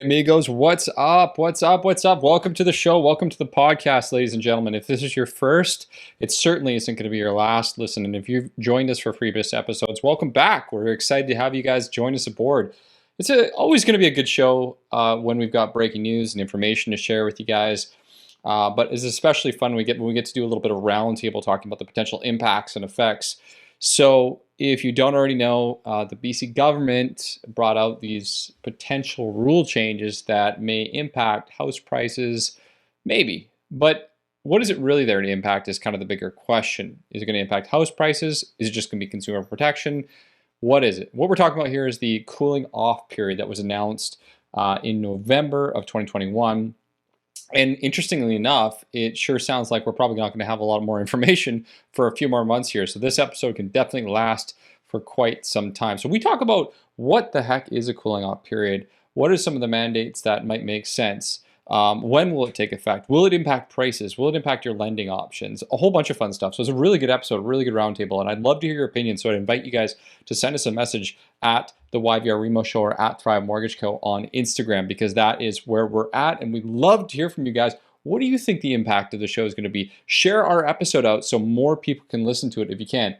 Amigos, what's up? What's up? What's up? Welcome to the show. Welcome to the podcast, ladies and gentlemen. If this is your first, it certainly isn't going to be your last listen. And if you've joined us for previous episodes, welcome back. We're excited to have you guys join us aboard. It's always going to be a good show when we've got breaking news and information to share with you guys. But it's especially fun when we get to do a little bit of roundtable talking about the potential impacts and effects. So if you don't already know, the BC government brought out these potential rule changes that may impact house prices, maybe. But what is it really there to impact is kind of the bigger question. Is it going to impact house prices? Is it just going to be consumer protection? What is it? What we're talking about here is the cooling off period that was announced in November of 2021. And interestingly enough, it sure sounds like we're probably not going to have a lot more information for a few more months here. So this episode can definitely last for quite some time. So we talk about what the heck is a cooling off period? What are some of the mandates that might make sense? When will it take effect? Will it impact prices? Will it impact your lending options? A whole bunch of fun stuff. So it's a really good episode, a really good roundtable, and I'd love to hear your opinion. So I'd invite you guys to send us a message at the YVR REMO Show or at Thrive Mortgage Co. on Instagram, because that is where we're at, and we'd love to hear from you guys. What do you think the impact of the show is going to be? Share our episode out so more people can listen to it if you can.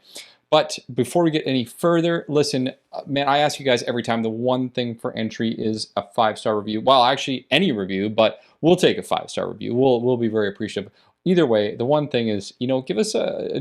But before we get any further, listen, man, I ask you guys every time, the one thing for entry is a 5-star review. Well, actually, any review, but we'll take a 5-star review. We'll be very appreciative. Either way, the one thing is, give us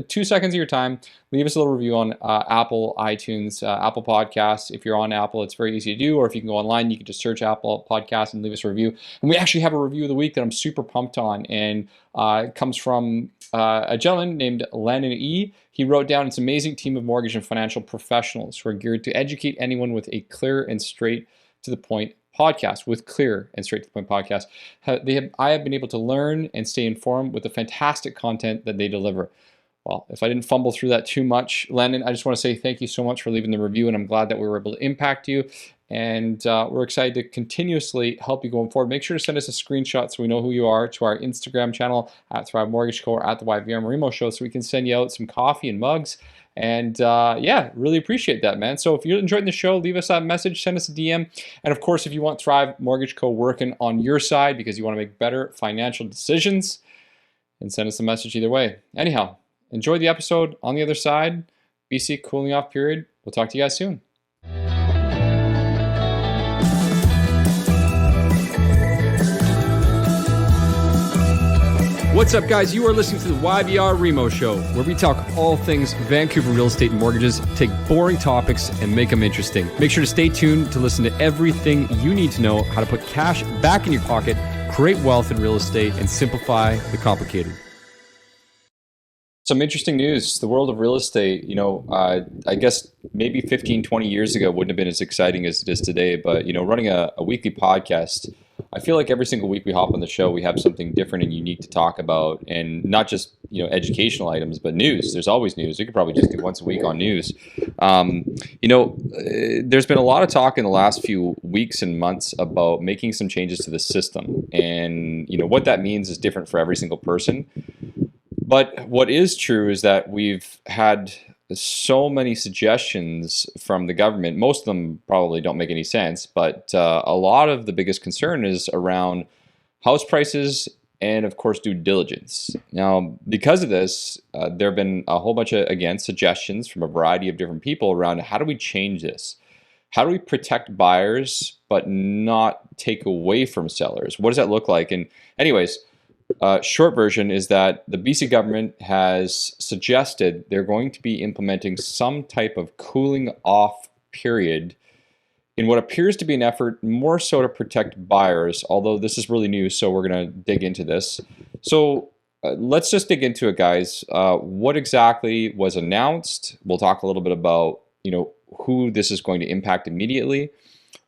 2 seconds of your time. Leave us a little review on Apple, iTunes, Apple Podcasts. If you're on Apple, it's very easy to do. Or if you can go online, you can just search Apple Podcasts and leave us a review. And we actually have a review of the week that I'm super pumped on. And it comes from a gentleman named Landon E. He wrote down, "It's an amazing team of mortgage and financial professionals who are geared to educate anyone with a clear and straight to the point podcast." With clear and straight to the point podcast, I have been able to learn and stay informed with the fantastic content that they deliver. Well, if I didn't fumble through that too much, Landon, I just want to say thank you so much for leaving the review, and I'm glad that we were able to impact you. And we're excited to continuously help you going forward. Make sure to send us a screenshot so we know who you are to our Instagram channel at Thrive Mortgage Co. or at the YVR REMO Show, so we can send you out some coffee and mugs. And yeah, really appreciate that, man. So if you're enjoying the show, leave us a message, send us a DM. And of course, if you want Thrive Mortgage Co. working on your side because you want to make better financial decisions, then send us a message either way. Anyhow, enjoy the episode. On the other side, BC cooling off period. We'll talk to you guys soon. What's up, guys? You are listening to the YVR REMO Show, where we talk all things Vancouver real estate and mortgages, take boring topics and make them interesting. Make sure to stay tuned to listen to everything you need to know how to put cash back in your pocket, create wealth in real estate, and simplify the complicated. Some interesting news. The world of real estate, I guess maybe 15, 20 years ago wouldn't have been as exciting as it is today. But, running a weekly podcast, I feel like every single week we hop on the show, we have something different and unique to talk about, and not just, educational items, but news. There's always news. We could probably just do once a week on news. There's been a lot of talk in the last few weeks and months about making some changes to the system. And, what that means is different for every single person. But what is true is that we've had so many suggestions from the government. Most of them probably don't make any sense, but a lot of the biggest concern is around house prices and, of course, due diligence. Now, because of this, there have been a whole bunch of, again, suggestions from a variety of different people around how do we change this? How do we protect buyers but not take away from sellers? What does that look like? And anyways, short version is that the BC government has suggested they're going to be implementing some type of cooling off period in what appears to be an effort more so to protect buyers, although this is really new, so we're going to dig into this. So let's just dig into it, guys. What exactly was announced? We'll talk a little bit about, who this is going to impact immediately,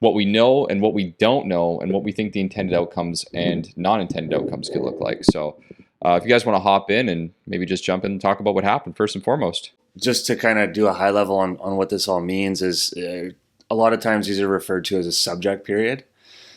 what we know and what we don't know, and what we think the intended outcomes and non-intended outcomes could look like. So if you guys want to hop in and maybe just jump in and talk about what happened first and foremost. Just to kind of do a high level on what this all means is a lot of times these are referred to as a subject period.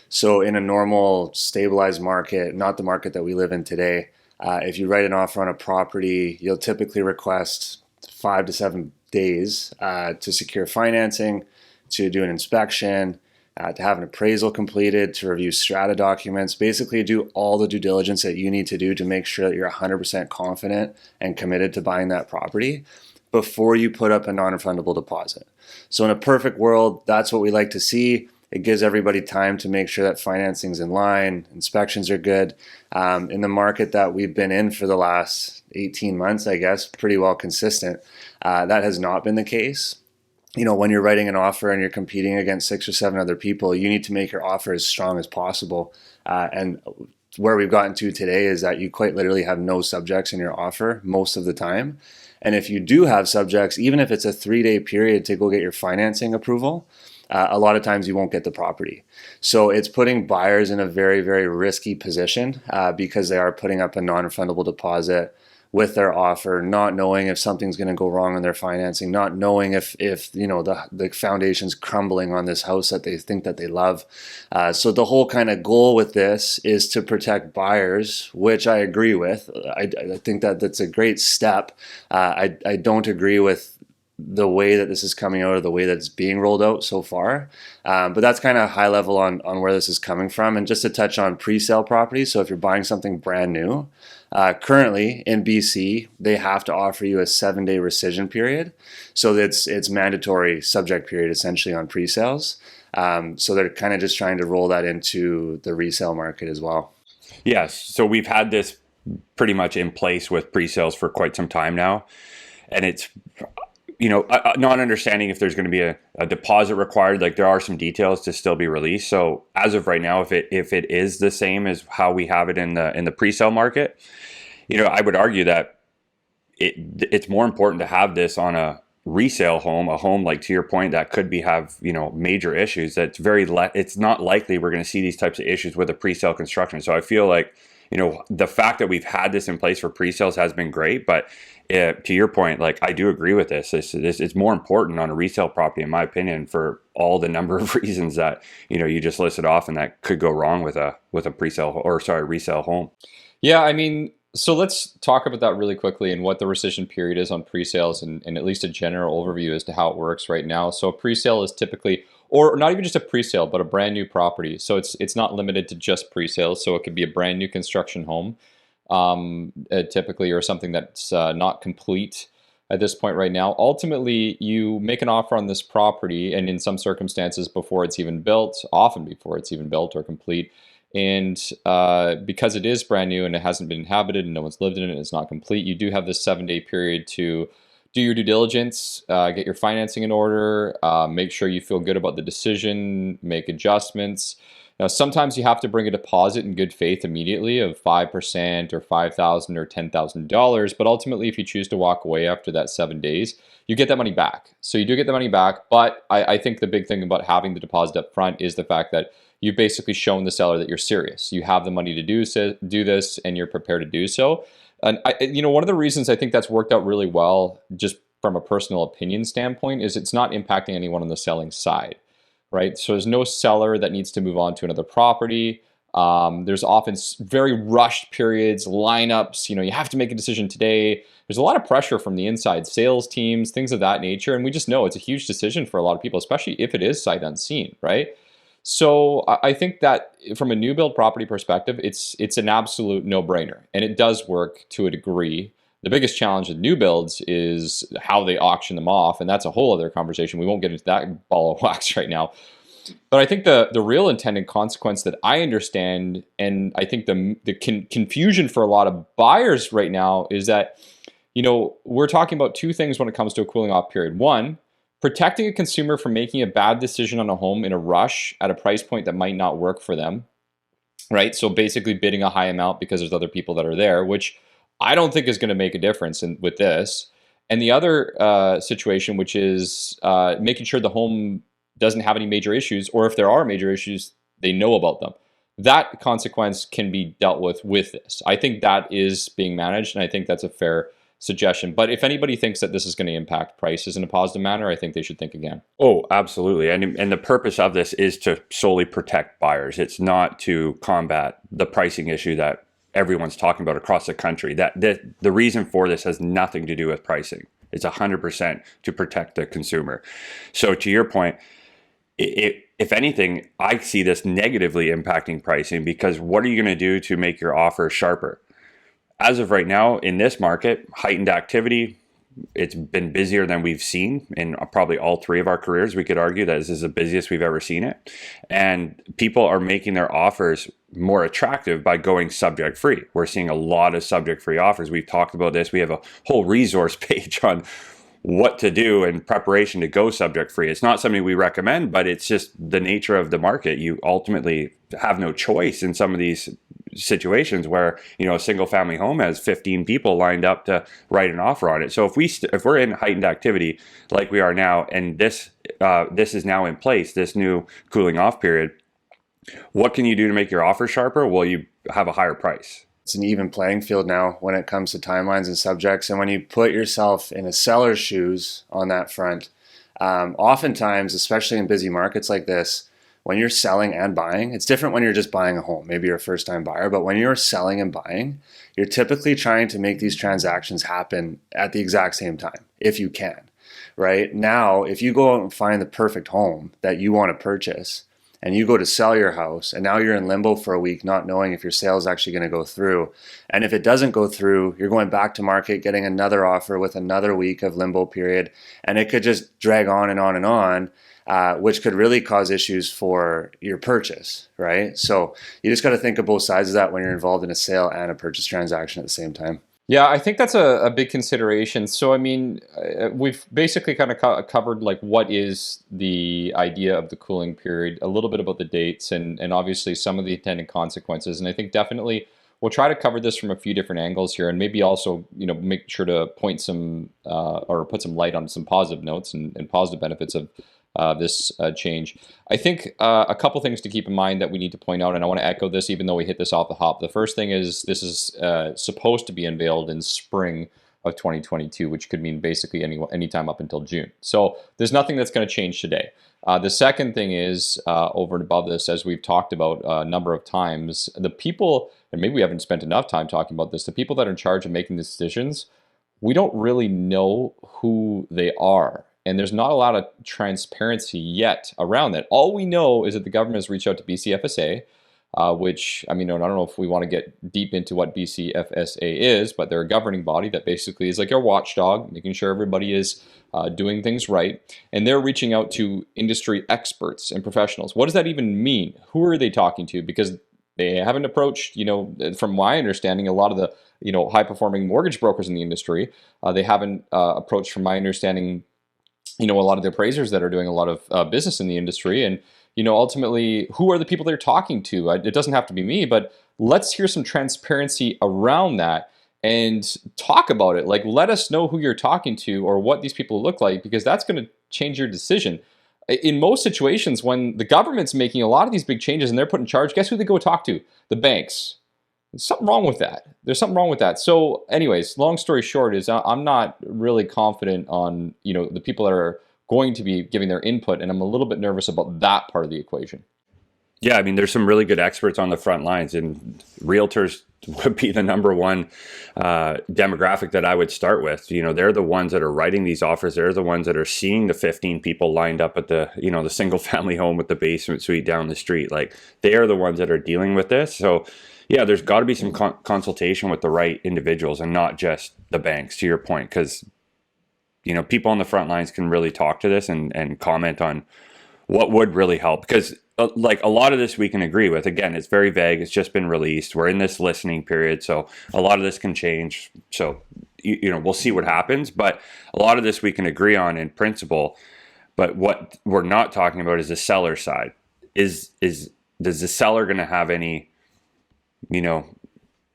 So in a normal stabilized market, not the market that we live in today, if you write an offer on a property, you'll typically request 5 to 7 days to secure financing, to do an inspection, to have an appraisal completed, to review strata documents, basically do all the due diligence that you need to do to make sure that you're 100% confident and committed to buying that property before you put up a non-refundable deposit. So in a perfect world, that's what we like to see. It gives everybody time to make sure that financing's in line, inspections are good. In the market that we've been in for the last 18 months, I guess, pretty well consistent, that has not been the case. When you're writing an offer and you're competing against 6 or 7 other people, you need to make your offer as strong as possible. And where we've gotten to today is that you quite literally have no subjects in your offer most of the time. And if you do have subjects, even if it's a 3-day period to go get your financing approval, a lot of times you won't get the property. So it's putting buyers in a very, very risky position because they are putting up a non-refundable deposit with their offer, not knowing if something's going to go wrong in their financing, not knowing if the foundation's crumbling on this house that they think that they love. So the whole kind of goal with this is to protect buyers, which I agree with. I think that that's a great step. I don't agree with the way that this is coming out or the way that it's being rolled out so far. But that's kind of high level on where this is coming from. And just to touch on pre-sale properties, so if you're buying something brand new, currently in BC, they have to offer you a 7-day rescission period. So it's mandatory subject period essentially on pre-sales. So they're kind of just trying to roll that into the resale market as well. Yes. So we've had this pretty much in place with pre-sales for quite some time now. And it's, not understanding if there's going to be a deposit required. Like there are some details to still be released. So as of right now, if it is the same as how we have it in the pre-sale market, I would argue that it's more important to have this on a resale home, a home like to your point that could have major issues. That's it's not likely we're going to see these types of issues with a pre-sale construction. So I feel like the fact that we've had this in place for pre-sales has been great, but to your point, like I do agree with this. This is more important on a resale property, in my opinion, for all the number of reasons that you just listed off, and that could go wrong with a resale home. Yeah, I mean, so let's talk about that really quickly and what the rescission period is on pre-sales and at least a general overview as to how it works right now. So a pre-sale is typically, or not even just a pre-sale, but a brand new property. So it's not limited to just pre-sales. So it could be a brand new construction home, typically, or something that's not complete at this point right now. Ultimately, you make an offer on this property, and in some circumstances before it's even built, often before it's even built or complete. And because it is brand new and it hasn't been inhabited and no one's lived in it, it's not complete, you do have this 7-day period to do your due diligence, get your financing in order, make sure you feel good about the decision, make adjustments. Now, sometimes you have to bring a deposit in good faith immediately of 5% or $5,000 or $10,000. But ultimately, if you choose to walk away after that 7 days, you get that money back. So you do get the money back. But I think the big thing about having the deposit up front is the fact that you've basically shown the seller that you're serious. You have the money to do this, and you're prepared to do so. And one of the reasons I think that's worked out really well, just from a personal opinion standpoint, is it's not impacting anyone on the selling side. Right, so there's no seller that needs to move on to another property. There's often very rushed periods, lineups. You have to make a decision today. There's a lot of pressure from the inside sales teams, things of that nature, and we just know it's a huge decision for a lot of people, especially if it is sight unseen. Right, so I think that from a new build property perspective, it's an absolute no-brainer, and it does work to a degree. The biggest challenge with new builds is how they auction them off, and that's a whole other conversation. We won't get into that ball of wax right now. But I think the real intended consequence that I understand, and I think the confusion for a lot of buyers right now is that, we're talking about two things when it comes to a cooling off period. One, protecting a consumer from making a bad decision on a home in a rush at a price point that might not work for them, right? So basically bidding a high amount because there's other people that are there, which I don't think is going to make a difference with this. And the other situation, which is making sure the home doesn't have any major issues, or if there are major issues, they know about them. That consequence can be dealt with this. I think that is being managed, and I think that's a fair suggestion. But if anybody thinks that this is going to impact prices in a positive manner, I think they should think again. Oh, absolutely. And the purpose of this is to solely protect buyers. It's not to combat the pricing issue that everyone's talking about across the country. That the reason for this has nothing to do with pricing. It's 100% to protect the consumer. So to your point, if anything, I see this negatively impacting pricing, because what are you going to do to make your offer sharper? As of right now, in this market, heightened activity, it's been busier than we've seen in probably all three of our careers. We could argue that this is the busiest we've ever seen it. And people are making their offers more attractive by going subject free. We're seeing a lot of subject free offers. We've talked about this. We have a whole resource page on what to do in preparation to go subject free. It's not something we recommend, but it's just the nature of the market. You ultimately have no choice in some of these situations where, you know, a single family home has 15 people lined up to write an offer on it. So if we're in heightened activity like we are now, and this is now in place, this new cooling off period, what can you do to make your offer sharper? Well, you have a higher price. It's an even playing field now when it comes to timelines and subjects. And when you put yourself in a seller's shoes on that front, oftentimes, especially in busy markets like this, when you're selling and buying, it's different when you're just buying a home. Maybe you're a first-time buyer, but when you're selling and buying, you're typically trying to make these transactions happen at the exact same time, if you can, right? Now, if you go out and find the perfect home that you want to purchase, and you go to sell your house, and now you're in limbo for a week, not knowing if your sale is actually going to go through. And if it doesn't go through, you're going back to market, getting another offer with another week of limbo period. And it could just drag on and on and on, which could really cause issues for your purchase, right? So you just got to think of both sides of that when you're involved in a sale and a purchase transaction at the same time. Yeah, I think that's a big consideration. So, I mean, we've basically kind of covered like what is the idea of the cooling period, a little bit about the dates, and obviously some of the attendant consequences. And I think definitely we'll try to cover this from a few different angles here, and maybe also, you know, make sure to point some or put some light on some positive notes and positive benefits of this change. I think a couple things to keep in mind that we need to point out, and I want to echo this even though we hit this off the hop. The first thing is this is supposed to be unveiled in spring of 2022, which could mean basically any time up until June. So there's nothing that's going to change today. The second thing is, over and above this, as we've talked about a number of times, the people, and maybe we haven't spent enough time talking about this, the people that are in charge of making the decisions, we don't really know who they are. And there's not a lot of transparency yet around that. All we know is that the government has reached out to BCFSA, which, I mean, I don't know if we want to get deep into what BCFSA is, but they're a governing body that basically is like our watchdog, making sure everybody is doing things right. And they're reaching out to industry experts and professionals. What does that even mean? Who are they talking to? Because they haven't approached, you know, from my understanding, a lot of the, you know, high-performing mortgage brokers in the industry. They haven't approached, from my understanding, you know, a lot of the appraisers that are doing a lot of business in the industry. And, you know, ultimately, who are the people they're talking to? It doesn't have to be me, but let's hear some transparency around that and talk about it. Like, let us know who you're talking to or what these people look like, because that's going to change your decision. In most situations, when the government's making a lot of these big changes and they're put in charge, guess who they go talk to? The banks. There's something wrong with that. There's something wrong with that. So anyways, long story short is I'm not really confident on, you know, the people that are going to be giving their input, and I'm a little bit nervous about that part of the equation. Yeah, I mean, there's some really good experts on the front lines, and realtors would be the number one demographic that I would start with. You know, they're the ones that are writing these offers. They're the ones that are seeing the 15 people lined up at the, you know, the single family home with the basement suite down the street. Like, they are the ones that are dealing with this. So yeah, there's got to be some consultation with the right individuals and not just the banks, to your point, because, you know, people on the front lines can really talk to this and comment on what would really help. Because like a lot of this we can agree with. Again, it's very vague. It's just been released. We're in this listening period. So a lot of this can change. So, you know, we'll see what happens. But a lot of this we can agree on in principle. But what we're not talking about is the seller side. Does the seller going to have any, you know,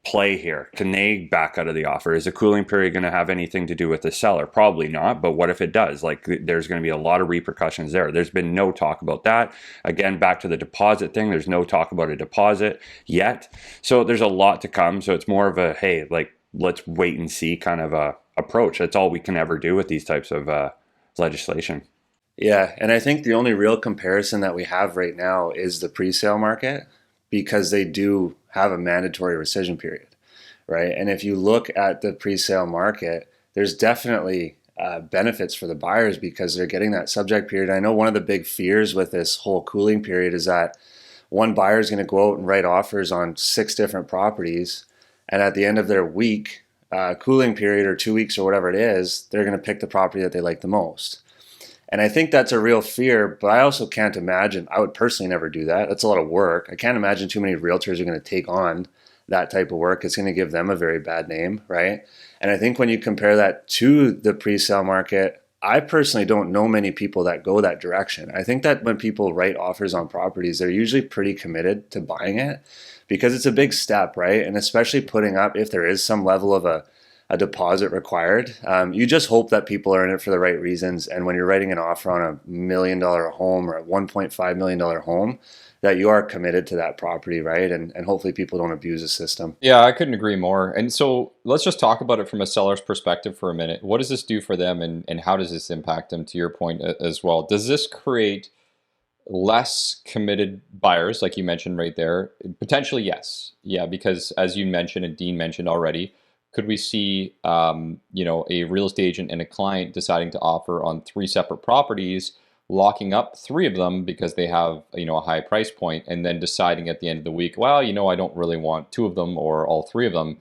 play here? Can they back out of the offer? Is the cooling period going to have anything to do with the seller? Probably not. But what if it does? Like, there's going to be a lot of repercussions there. There's been no talk about that. Again, back to the deposit thing, there's no talk about a deposit yet. So there's a lot to come. So it's more of a, hey, like, let's wait and see kind of a approach. That's all we can ever do with these types of legislation. Yeah, and I think the only real comparison that we have right now is the pre-sale market, because they do have a mandatory rescission period, right? And if you look at the pre-sale market, there's definitely benefits for the buyers because they're getting that subject period. I know one of the big fears with this whole cooling period is that one buyer is going to go out and write offers on 6 different properties, and at the end of their week cooling period, or 2 weeks or whatever it is, they're going to pick the property that they like the most. And I think that's a real fear, but I also can't imagine, I would personally never do that. That's a lot of work. I can't imagine too many realtors are going to take on that type of work. It's going to give them a very bad name, right? And I think when you compare that to the pre-sale market, I personally don't know many people that go that direction. I think that when people write offers on properties, they're usually pretty committed to buying it because it's a big step, right? And especially putting up, if there is some level of a deposit required, you just hope that people are in it for the right reasons. And when you're writing an offer on $1 million home or a $1.5 million home, that you are committed to that property, right? And hopefully people don't abuse the system. Yeah, I couldn't agree more. And so let's just talk about it from a seller's perspective for a minute. What does this do for them, and how does this impact them, to your point as well? Does this create less committed buyers, like you mentioned right there? Potentially, yes. Yeah, because as you mentioned and Dean mentioned already, could we see a real estate agent and a client deciding to offer on 3 separate properties, locking up 3 of them because they have a high price point, and then deciding at the end of the week, well, I don't really want 2 of them or all 3 of them?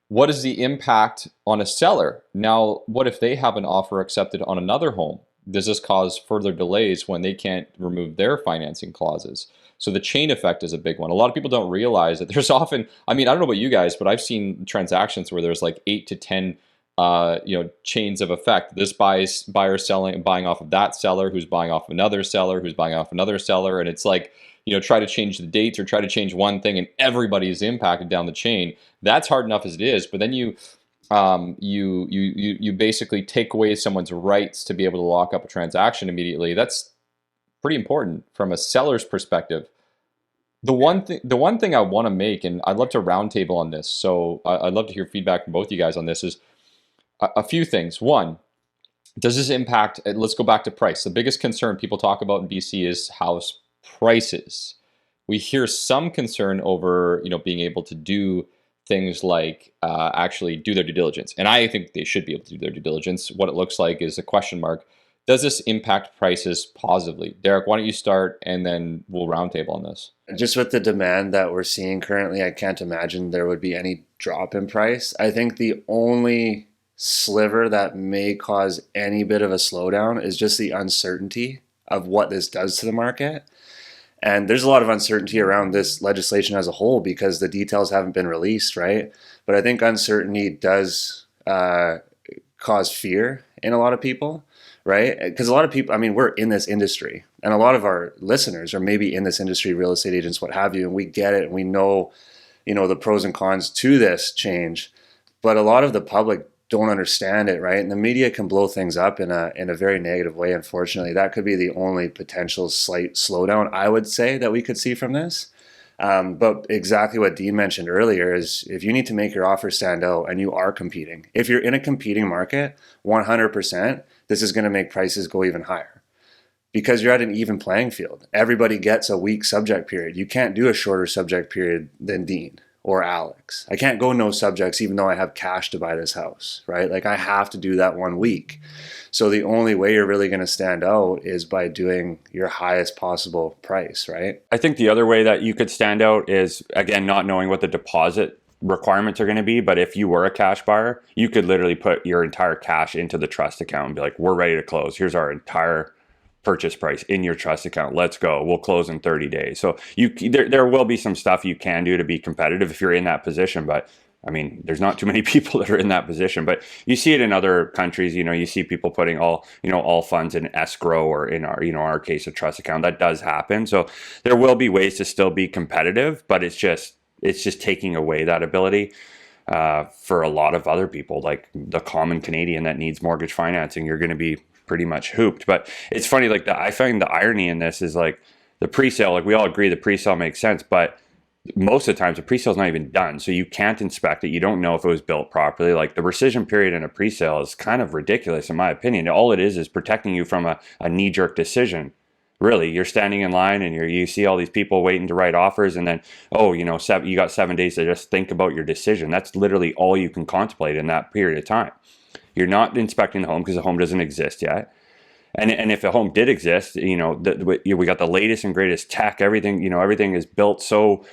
What is the impact on a seller? Now, what if they have an offer accepted on another home? Does this cause further delays when they can't remove their financing clauses? So the chain effect is a big one. A lot of people don't realize that there's often, I don't know about you guys, but I've seen transactions where there's like 8 to 10 chains of effect. This buyer buying off of that seller, who's buying off another seller, who's buying off another seller. And it's like, try to change the dates or try to change one thing and everybody is impacted down the chain. That's hard enough as it is. But then you basically take away someone's rights to be able to lock up a transaction immediately. That's pretty important from a seller's perspective. The one thing I want to make, and I'd love to roundtable on this, so I'd love to hear feedback from both you guys on this, is a few things. One, does this impact, let's go back to price. The biggest concern people talk about in BC is house prices. We hear some concern over, being able to do things like actually do their due diligence. And I think they should be able to do their due diligence. What it looks like is a question mark. Does this impact prices positively? Derek, why don't you start, and then we'll roundtable on this. Just with the demand that we're seeing currently, I can't imagine there would be any drop in price. I think the only sliver that may cause any bit of a slowdown is just the uncertainty of what this does to the market. And there's a lot of uncertainty around this legislation as a whole because the details haven't been released, right? But I think uncertainty does cause fear in a lot of people, right? Because a lot of people, we're in this industry, and a lot of our listeners are maybe in this industry, real estate agents, what have you, and we get it, and we know, the pros and cons to this change. But a lot of the public don't understand it, right? And the media can blow things up in a very negative way, unfortunately. That could be the only potential slight slowdown, I would say, that we could see from this. But exactly what Dean mentioned earlier is if you need to make your offer stand out and you are competing, if you're in a competing market, 100%, this is going to make prices go even higher because you're at an even playing field. Everybody gets a week subject period. You can't do a shorter subject period than Dean or Alex. I can't go no subjects even though I have cash to buy this house, right? Like I have to do that 1 week. So the only way you're really going to stand out is by doing your highest possible price, right? I think the other way that you could stand out is, again, not knowing what the deposit requirements are going to be. But if you were a cash buyer, you could literally put your entire cash into the trust account and be like, we're ready to close. Here's our entire purchase price in your trust account. Let's go. We'll close in 30 days. So there will be some stuff you can do to be competitive if you're in that position. But there's not too many people that are in that position, but you see it in other countries. You see people putting all funds in escrow, or in our case, a trust account. That does happen. So there will be ways to still be competitive, but it's just taking away that ability for a lot of other people, like the common Canadian that needs mortgage financing. You're going to be pretty much hooped. But it's funny, I find the irony in this is like the pre-sale, like we all agree the pre-sale makes sense, but most of the times the pre-sale is not even done. So you can't inspect it. You don't know if it was built properly. Like the rescission period in a pre-sale is kind of ridiculous in my opinion. All it is protecting you from a knee-jerk decision. Really, you're standing in line and you see all these people waiting to write offers, and then, you got 7 days to just think about your decision. That's literally all you can contemplate in that period of time. You're not inspecting the home because the home doesn't exist yet. And if a home did exist, we got the latest and greatest tech. Everything is built so.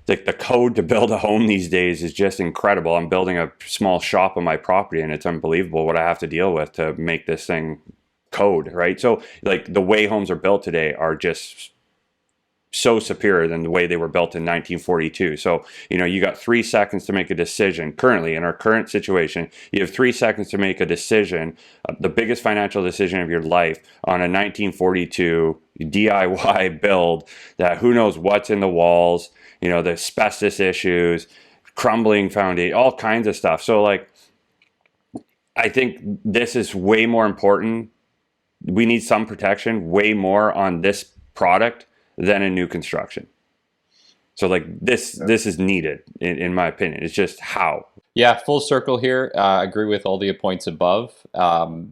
Like the code to build a home these days is just incredible. I'm building a small shop on my property, and it's unbelievable what I have to deal with to make this thing code, right? So like the way homes are built today are just so superior than the way they were built in 1942. So, you got 3 seconds to make a decision. Currently, in our current situation, you have 3 seconds to make a decision, the biggest financial decision of your life, on a 1942 DIY build that who knows what's in the walls, the asbestos issues, crumbling foundation, all kinds of stuff. So like, I think this is way more important. We need some protection way more on this product than a new construction. So like this is needed in my opinion. It's just how. Yeah, full circle here. I agree with all the points above.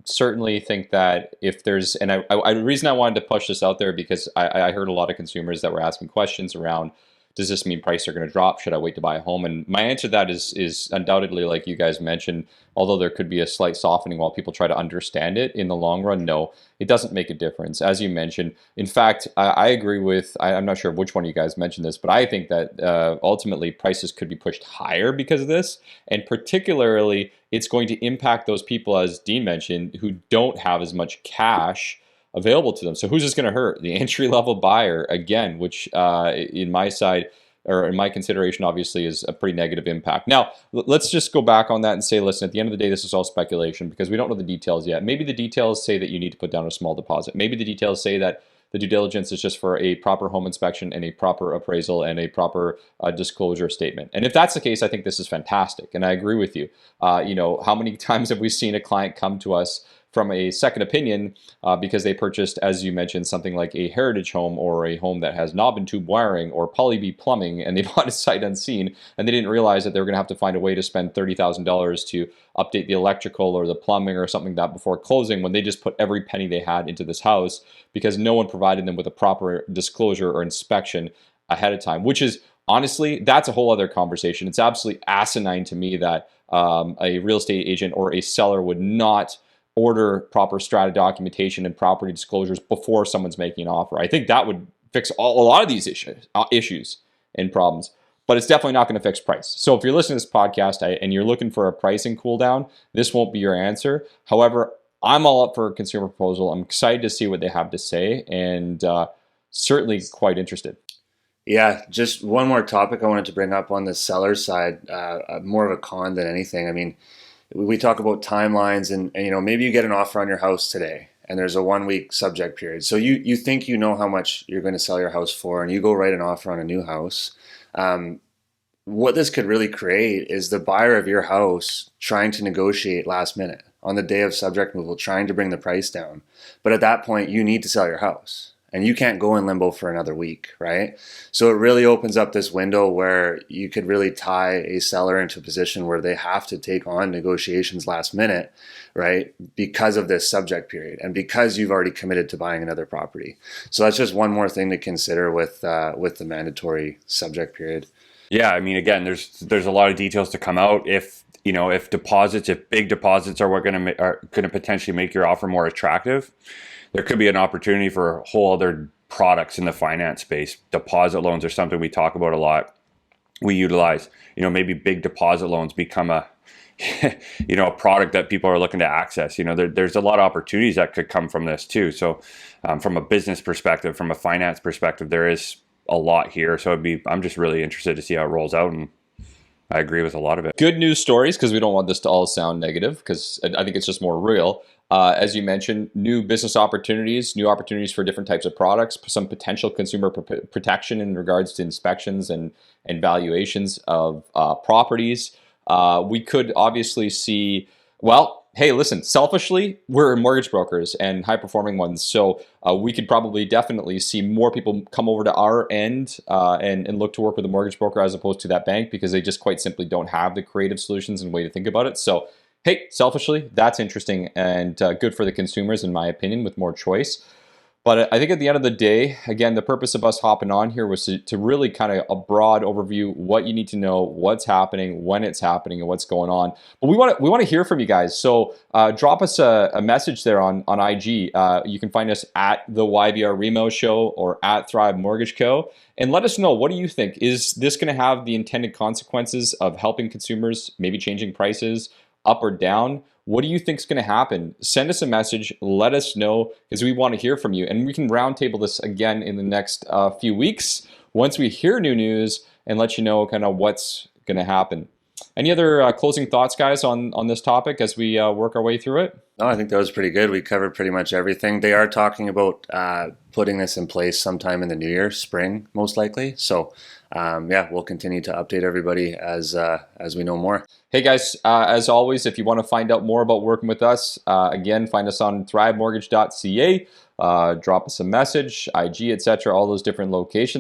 Certainly think that if there's, and the reason I wanted to push this out there because I heard a lot of consumers that were asking questions around, does this mean prices are going to drop? Should I wait to buy a home? And my answer to that is undoubtedly, like you guys mentioned, although there could be a slight softening while people try to understand it, in the long run, no, it doesn't make a difference. As you mentioned, in fact, I agree with, I'm not sure which one of you guys mentioned this, but I think that ultimately prices could be pushed higher because of this. And particularly, it's going to impact those people, as Dean mentioned, who don't have as much cash available to them. So who's this going to hurt? The entry level buyer, again, which in my side, or in my consideration, obviously is a pretty negative impact. Now, let's just go back on that and say, listen, at the end of the day, this is all speculation because we don't know the details yet. Maybe the details say that you need to put down a small deposit. Maybe the details say that the due diligence is just for a proper home inspection and a proper appraisal and a proper disclosure statement. And if that's the case, I think this is fantastic. And I agree with you. How many times have we seen a client come to us from a second opinion because they purchased, as you mentioned, something like a heritage home or a home that has knob and tube wiring or poly B plumbing, and they bought it sight unseen, and they didn't realize that they were going to have to find a way to spend $30,000 to update the electrical or the plumbing or something like that before closing, when they just put every penny they had into this house because no one provided them with a proper disclosure or inspection ahead of time, which is, honestly, that's a whole other conversation. It's absolutely asinine to me that a real estate agent or a seller would not order proper strata documentation and property disclosures before someone's making an offer. I think that would fix a lot of these issues and problems, but it's definitely not going to fix price. So if you're listening to this podcast and you're looking for a pricing cool down, this won't be your answer. However, I'm all up for a consumer proposal. I'm excited to see what they have to say and certainly quite interested. Yeah, just one more topic I wanted to bring up on the seller side, more of a con than anything. I mean, we talk about timelines and maybe you get an offer on your house today and there's a 1 week subject period. So you think you know how much you're going to sell your house for and you go write an offer on a new house. What this could really create is the buyer of your house trying to negotiate last minute on the day of subject removal, trying to bring the price down. But at that point, you need to sell your house. And you can't go in limbo for another week, right? So it really opens up this window where you could really tie a seller into a position where they have to take on negotiations last minute, right? Because of this subject period and because you've already committed to buying another property. So that's just one more thing to consider with the mandatory subject period. Yeah, I mean, again, there's a lot of details to come out. If big deposits are going to potentially make your offer more attractive, there could be an opportunity for whole other products in the finance space. Deposit loans are something we talk about a lot. We utilize, maybe big deposit loans become a product that people are looking to access. There's a lot of opportunities that could come from this too. So from a business perspective, from a finance perspective, there is a lot here. So I'm just really interested to see how it rolls out, and I agree with a lot of it. Good news stories, because we don't want this to all sound negative, because I think it's just more real. As you mentioned, new business opportunities, new opportunities for different types of products, some potential consumer protection in regards to inspections and valuations of properties. We could obviously see, well, hey, listen, selfishly, we're mortgage brokers and high-performing ones, so we could probably definitely see more people come over to our end and look to work with a mortgage broker as opposed to that bank, because they just quite simply don't have the creative solutions and way to think about it. So hey, selfishly, that's interesting and good for the consumers, in my opinion, with more choice. But I think at the end of the day, again, the purpose of us hopping on here was to really kind of a broad overview, what you need to know, what's happening, when it's happening, and what's going on. But we want to hear from you guys. So drop us a message there on IG. You can find us at the YVR REMO Show or at Thrive Mortgage Co. And let us know, what do you think? Is this going to have the intended consequences of helping consumers, maybe changing prices up or down? What do you think is going to happen? Send us a message. Let us know, because we want to hear from you. And we can roundtable this again in the next few weeks once we hear new news and let you know kind of what's going to happen. Any other closing thoughts, guys, on this topic as we work our way through it? No, I think that was pretty good. We covered pretty much everything. They are talking about putting this in place sometime in the new year, spring, most likely. So, yeah, we'll continue to update everybody as we know more. Hey guys, as always, if you want to find out more about working with us, again, find us on thrivemortgage.ca, drop us a message, IG, etc., all those different locations.